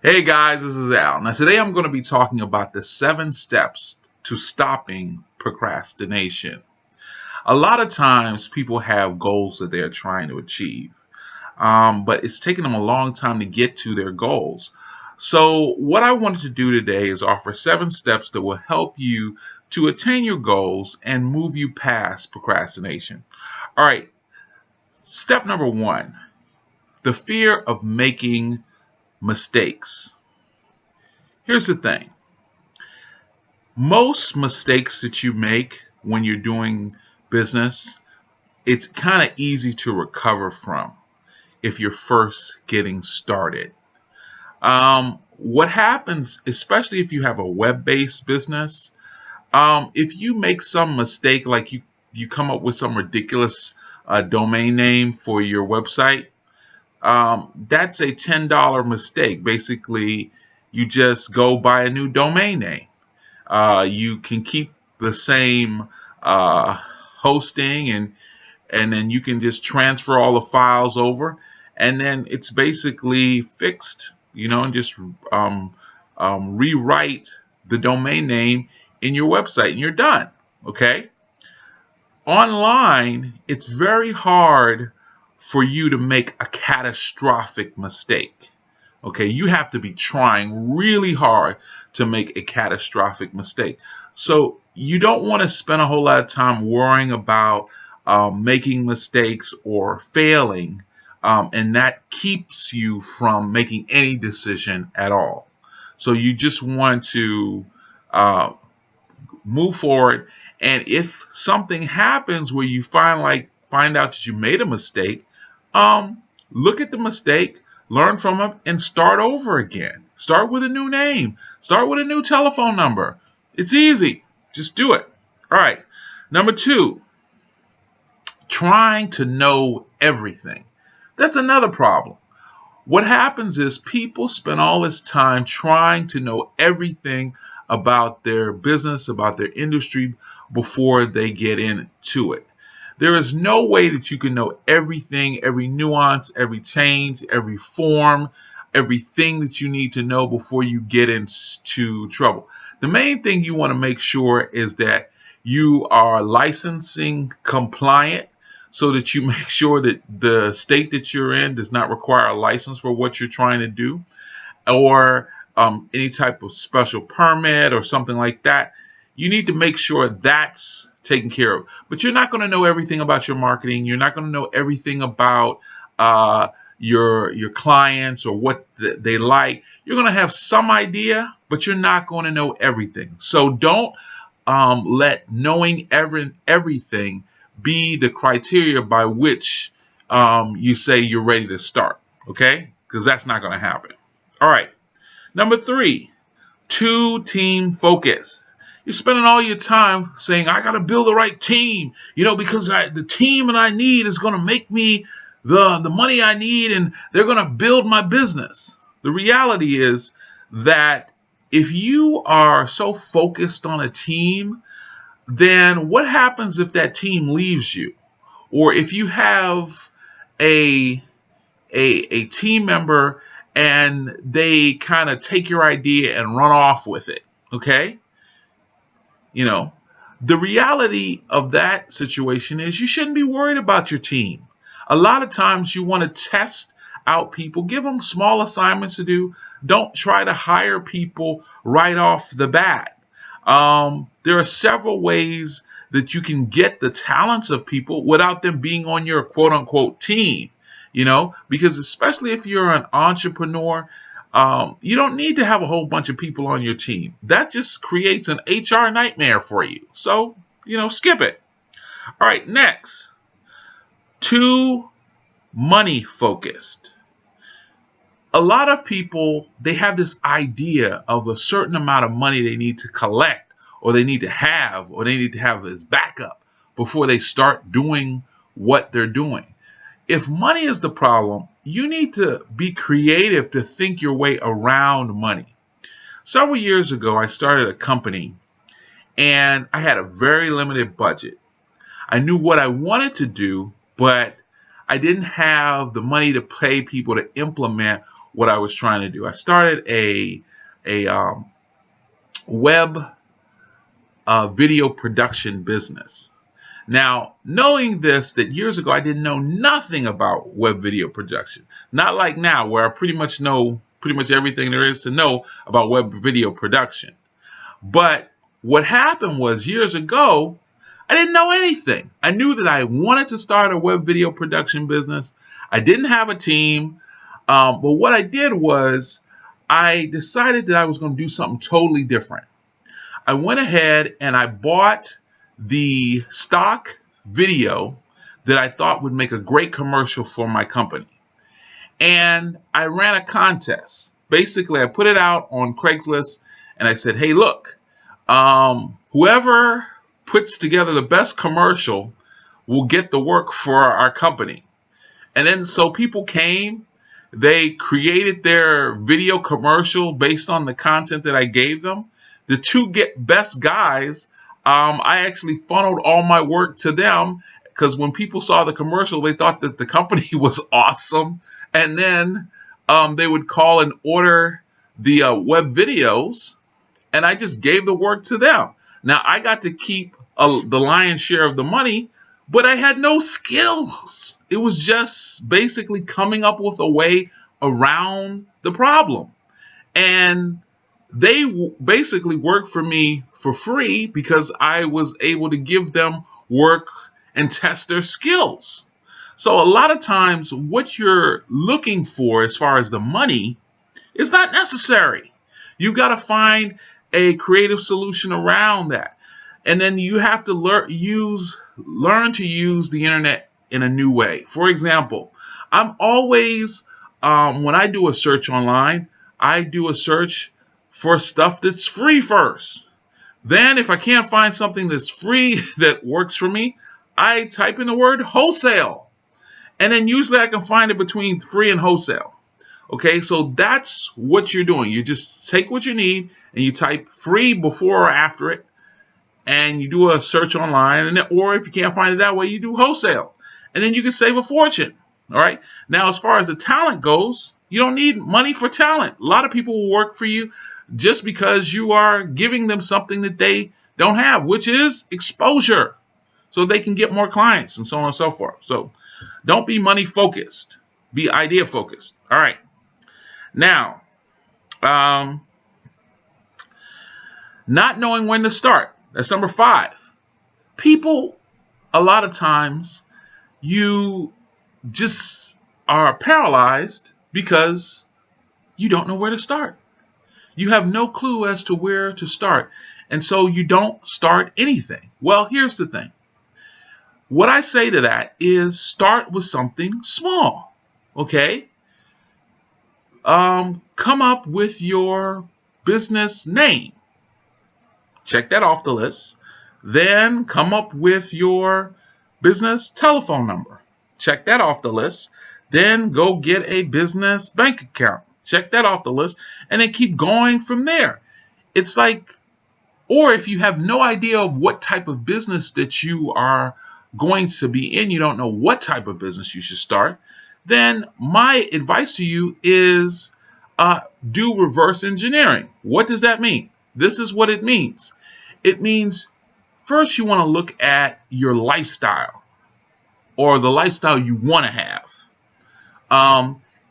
Hey guys, this is Al. Now today I'm going to be talking about the 7 steps to stopping procrastination. A lot of times people have goals that they're trying to achieve, but it's taking them a long time to get to their goals. So what I wanted to do today is offer 7 steps that will help you to attain your goals and move you past procrastination. All right, step number 1, the fear of making mistakes. Here's the thing. Most mistakes that you make when you're doing business, it's kind of easy to recover from if you're first getting started. What happens, especially if you have a web-based business, if you make some mistake, like you come up with some ridiculous domain name for your website, that's a $10 mistake. Basically, you just go buy a new domain name. You can keep the same hosting, and then you can just transfer all the files over, and then it's basically fixed, and just rewrite the domain name in your website, and you're done. Okay? Online, it's very hard for you to make a catastrophic mistake. Okay, you have to be trying really hard to make a catastrophic mistake. So you don't want to spend a whole lot of time worrying about making mistakes or failing, and that keeps you from making any decision at all. So you just want to move forward, and if something happens where you find out that you made a mistake, look at the mistake, learn from it, and start over again. Start with a new name. Start with a new telephone number. It's easy. Just do it. All right. Number 2, trying to know everything. That's another problem. What happens is people spend all this time trying to know everything about their business, about their industry, before they get into it. There is no way that you can know everything, every nuance, every change, every form, everything that you need to know before you get into trouble. The main thing you want to make sure is that you are licensing compliant, so that you make sure that the state that you're in does not require a license for what you're trying to do, or any type of special permit or something like that. You need to make sure that's taken care of. But you're not going to know everything about your marketing. You're not going to know everything about your clients or what they like. You're going to have some idea, but you're not going to know everything. So don't let knowing everything be the criteria by which you say you're ready to start. Okay? Because that's not going to happen. All right. Number 3, team focus. You're spending all your time saying, I got to build the right team, because the team that I need is going to make me the money I need, and they're going to build my business. The reality is that if you are so focused on a team, then what happens if that team leaves you? Or if you have a team member and they kind of take your idea and run off with it, okay? The reality of that situation is you shouldn't be worried about your team. A lot of times you want to test out people, give them small assignments to do. Don't try to hire people right off the bat. There are several ways that you can get the talents of people without them being on your quote unquote team, because especially if you're an entrepreneur, you don't need to have a whole bunch of people on your team. That just creates an HR nightmare for you. So, skip it. All right, next. 2, money focused. A lot of people, they have this idea of a certain amount of money they need to collect, or they need to have, or they need to have as backup before they start doing what they're doing. If money is the problem, you need to be creative to think your way around money. Several years ago, I started a company, and I had a very limited budget. I knew what I wanted to do, but I didn't have the money to pay people to implement what I was trying to do. I started a web video production business. Now, knowing this, that years ago I didn't know nothing about web video production. Not like now, where I pretty much know pretty much everything there is to know about web video production. But what happened was, years ago, I didn't know anything. I knew that I wanted to start a web video production business. I didn't have a team. But what I did was I decided that I was going to do something totally different. I went ahead and I bought the stock video that I thought would make a great commercial for my company. And I ran a contest. Basically, I put it out on Craigslist and I said, hey, look, whoever puts together the best commercial will get the work for our company. And then so people came, they created their video commercial based on the content that I gave them. The two best guys, I actually funneled all my work to them, because when people saw the commercial, they thought that the company was awesome. And then they would call and order the web videos, and I just gave the work to them. Now, I got to keep the lion's share of the money, but I had no skills. It was just basically coming up with a way around the problem. And they basically worked for me for free because I was able to give them work and test their skills. So a lot of times what you're looking for as far as the money is not necessary. You've got to find a creative solution around that. And then you have to learn to use the internet in a new way. For example, I'm always, when I do a search online, I do a search for stuff that's free first. Then if I can't find something that's free that works for me, I type in the word wholesale. And then usually I can find it between free and wholesale. Okay, so that's what you're doing. You just take what you need and you type free before or after it, and you do a search online, and or if you can't find it that way, you do wholesale. And then you can save a fortune. All right. Now, as far as the talent goes, you don't need money for talent. A lot of people will work for you just because you are giving them something that they don't have, which is exposure, so they can get more clients and so on and so forth. So don't be money focused, be idea focused. All right. Now, not knowing when to start. That's number 5. People, a lot of times, you just are paralyzed because you don't know where to start. You have no clue as to where to start. And so you don't start anything. Well, here's the thing. What I say to that is start with something small. Okay? Come up with your business name. Check that off the list. Then come up with your business telephone number. Check that off the list. Then go get a business bank account. Check that off the list. And then keep going from there. It's like, or if you have no idea of what type of business that you are going to be in, you don't know what type of business you should start, then my advice to you is do reverse engineering. What does that mean? This is what it means. It means first you want to look at your lifestyle, or the lifestyle you want to have.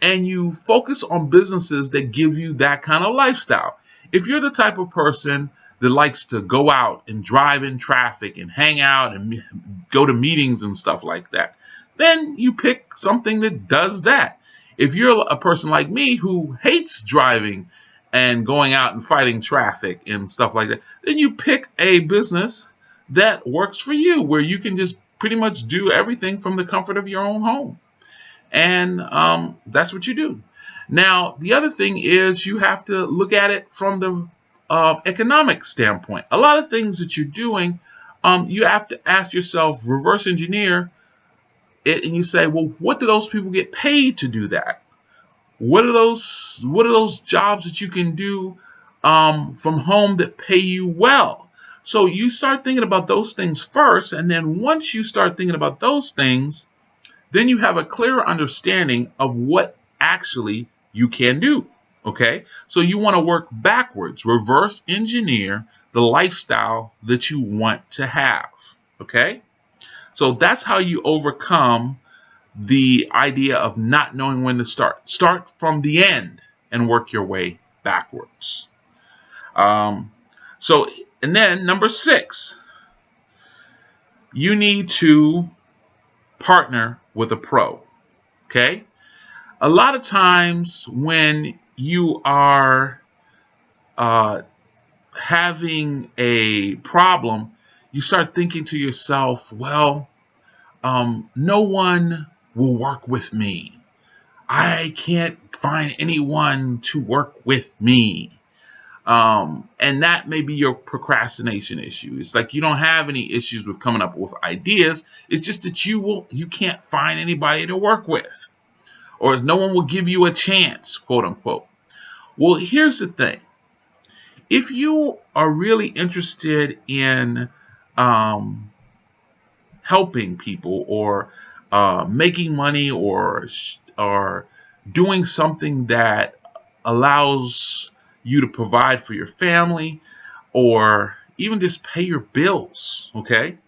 And you focus on businesses that give you that kind of lifestyle. If you're the type of person that likes to go out and drive in traffic and hang out and go to meetings and stuff like that, then you pick something that does that. If you're a person like me who hates driving and going out and fighting traffic and stuff like that, then you pick a business that works for you, where you can just pretty much do everything from the comfort of your own home. And that's what you do. Now, the other thing is you have to look at it from the economic standpoint. A lot of things that you're doing, you have to ask yourself, reverse engineer it, and you say, well, what do those people get paid to do that? What are those jobs that you can do from home that pay you well? So you start thinking about those things first, and then once you start thinking about those things, then you have a clearer understanding of what actually you can do. Okay, so you want to work backwards, reverse engineer the lifestyle that you want to have. Okay, so that's how you overcome the idea of not knowing when to start. Start from the end and work your way backwards. Um, so, and then number 6, you need to partner with a pro. Okay, a lot of times when you are having a problem, you start thinking to yourself, well, no one will work with me. I can't find anyone to work with me. And that may be your procrastination issue. It's like you don't have any issues with coming up with ideas. It's just that you can't find anybody to work with, or no one will give you a chance, quote unquote. Well, here's the thing. If you are really interested in helping people, or making money, or doing something that allows you to provide for your family, or even just pay your bills, okay,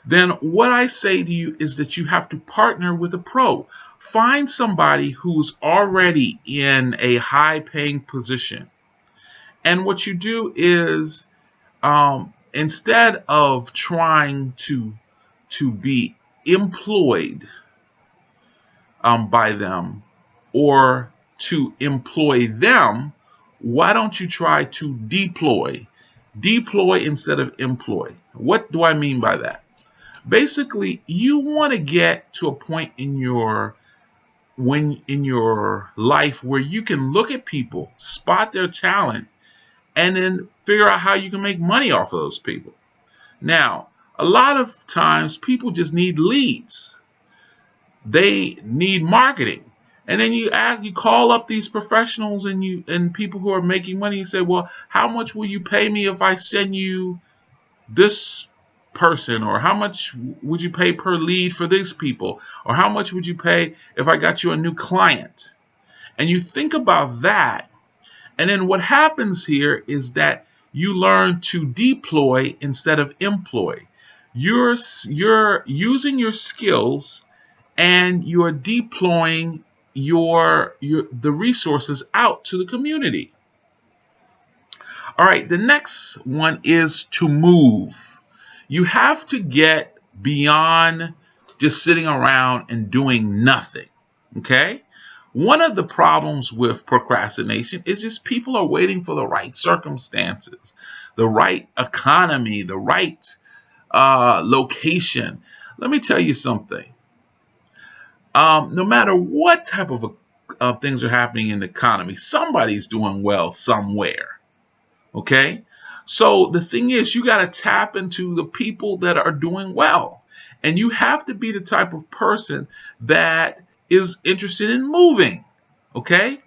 then what I say to you is that you have to partner with a pro. Find somebody who's already in a high-paying position. And what you do is, instead of trying to be employed by them, or to employ them, why don't you try to deploy? Deploy instead of employ. What do I mean by that? Basically, you want to get to a point in your life where you can look at people, spot their talent, and then figure out how you can make money off of those people. Now, a lot of times people just need leads. They need marketing. And then you call up these professionals and people who are making money. You say, well, how much will you pay me if I send you this person? Or how much would you pay per lead for these people? Or how much would you pay if I got you a new client? And you think about that. And then what happens here is that you learn to deploy instead of employ. You're using your skills, and you're deploying the resources out to the community. All right, the next one is to move. You have to get beyond just sitting around and doing nothing. Okay? One of the problems with procrastination is just people are waiting for the right circumstances, the right economy, the right location. Let me tell you something. No matter what type of things are happening in the economy, somebody's doing well somewhere. Okay? So the thing is, you got to tap into the people that are doing well. And you have to be the type of person that is interested in moving. Okay?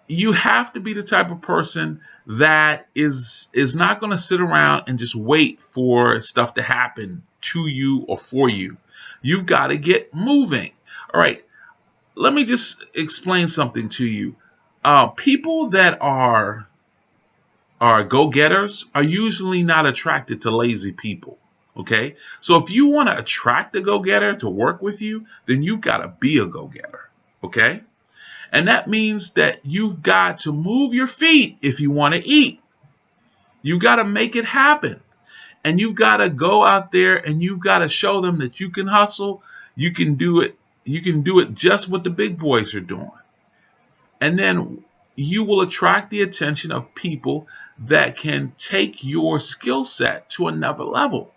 You have to be the type of person that is not going to sit around and just wait for stuff to happen to you or for you. You've got to get moving. All right, let me just explain something to you. People that are go-getters are usually not attracted to lazy people. Okay, so if you want to attract a go-getter to work with you, then you've got to be a go-getter. Okay, and that means that you've got to move your feet if you want to eat. You've got to make it happen. And you've got to go out there and you've got to show them that you can hustle. You can do it. You can do it just what the big boys are doing. And then you will attract the attention of people that can take your skill set to another level.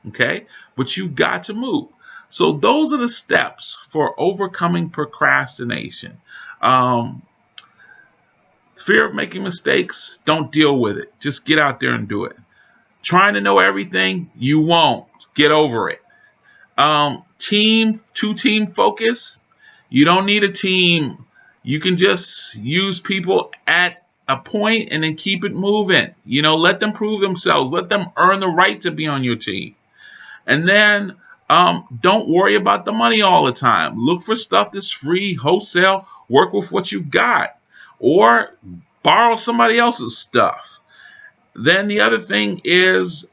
Okay? But you've got to move. So those are the steps for overcoming procrastination. Fear of making mistakes, don't deal with it. Just get out there and do it. Trying to know everything, you won't. Get over it. Two-team focus, you don't need a team. You can just use people at a point and then keep it moving. Let them prove themselves. Let them earn the right to be on your team. And then Don't worry about the money all the time. Look for stuff that's free, wholesale. Work with what you've got, or borrow somebody else's stuff. Then the other thing is,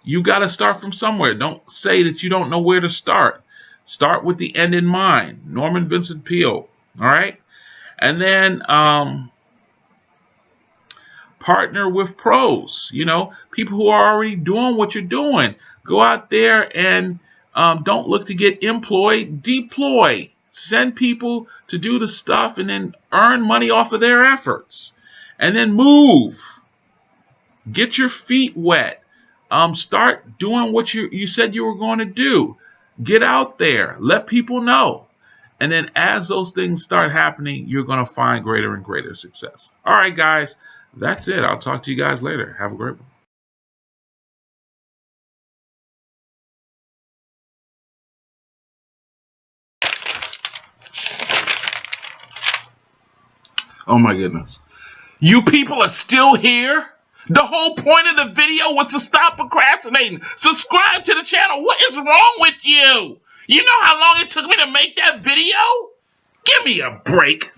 you got to start from somewhere. Don't say that you don't know where to start. Start with the end in mind. Norman Vincent Peale. All right, and then partner with pros. People who are already doing what you're doing. Go out there and don't look to get employed. Deploy. Send people to do the stuff and then earn money off of their efforts. And then move. Get your feet wet. Start doing what you said you were going to do. Get out there. Let people know. And then as those things start happening, you're going to find greater and greater success. All right, guys. That's it. I'll talk to you guys later. Have a great one. Oh my goodness. You people are still here? The whole point of the video was to stop procrastinating. Subscribe to the channel. What is wrong with you? You know how long it took me to make that video? Give me a break.